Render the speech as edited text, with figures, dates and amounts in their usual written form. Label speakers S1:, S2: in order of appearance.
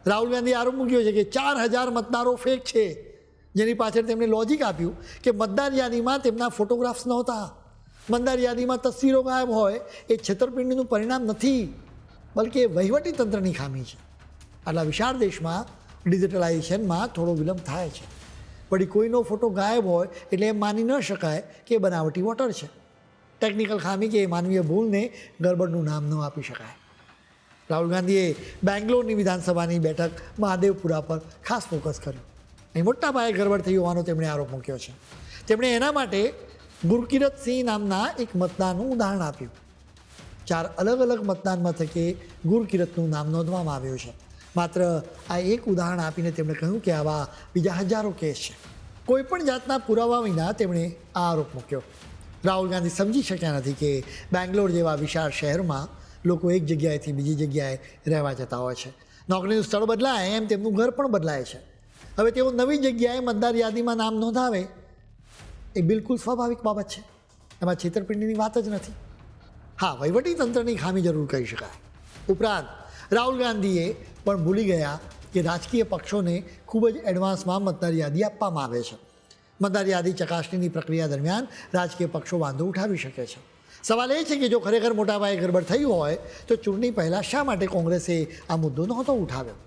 S1: રાહુલ ગાંધીએ આરોપ મૂક્યો છે કે 4000 મતદારો ફેક છે, જેની પાછળ તેમણે લોજિક આપ્યું કે મતદાર યાદીમાં તેમના ફોટોગ્રાફ્સ નહોતા, મતદાર યાદીમાં તસવીરો ગાયબ હોય એ છેતરપિંડીનું પરિણામ નથી, બલકે વહીવટી તંત્રની ખામી છે. આટલા વિશાળ દેશમાં ડિજિટલાઇઝેશનમાં થોડો વિલંબ થાય છે. વળી કોઈનો ફોટો ગાયબ હોય એટલે એમ માની ન શકાય કે એ બનાવટી વોટર છે. ટેકનિકલ ખામી કે માનવીય ભૂલને ગરબડનું નામ ન આપી શકાય. રાહુલ ગાંધીએ બેંગ્લોરની વિધાનસભાની બેઠક મહાદેવપુરા પર ખાસ ફોકસ કર્યું. અહીં મોટા પાયે ગરબડ થઈ હોવાનો તેમણે આરોપ મૂક્યો છે. તેમણે એના માટે ગુરકિરતસિંહ નામના એક મતદારનું ઉદાહરણ આપ્યું. 4 અલગ અલગ મતદાન મથકે ગુરકિરતનું નામ નોંધવામાં આવ્યું છે. માત્ર આ એક ઉદાહરણ આપીને તેમણે કહ્યું કે આવા બીજા હજારો કેસ છે. કોઈપણ જાતના પુરાવા વિના તેમણે આ આરોપ મૂક્યો. રાહુલ ગાંધી સમજી શક્યા નથી કે બેંગ્લોર જેવા વિશાળ શહેરમાં લોકો એક જગ્યાએથી બીજી જગ્યાએ રહેવા જતા હોય છે. નોકરીનું સ્થળ બદલાય એમ તેમનું ઘર પણ બદલાય છે. હવે તેઓ નવી જગ્યાએ મતદાર યાદીમાં નામ નોંધાવે એ બિલકુલ સ્વાભાવિક બાબત છે. એમાં છેતરપિંડીની વાત જ નથી. હા, વહીવટી તંત્રની ખામી જરૂર કહી શકાય. ઉપરાંત રાહુલ ગાંધીએ પણ ભૂલી ગયા કે રાજકીય પક્ષોને ખૂબ જ એડવાન્સમાં મતદાર યાદી આપવામાં આવે છે. મતદાર યાદી ચકાસણીની પ્રક્રિયા દરમિયાન રાજકીય પક્ષો વાંધો ઉઠાવી શકે છે. સવાલ એ છે કે જો ખરેખર મોટા પાયે ગરબડ થઈ હોય તો ચૂંટણી પહેલાં શા માટે કોંગ્રેસે આ મુદ્દો નહોતો ઉઠાવ્યો?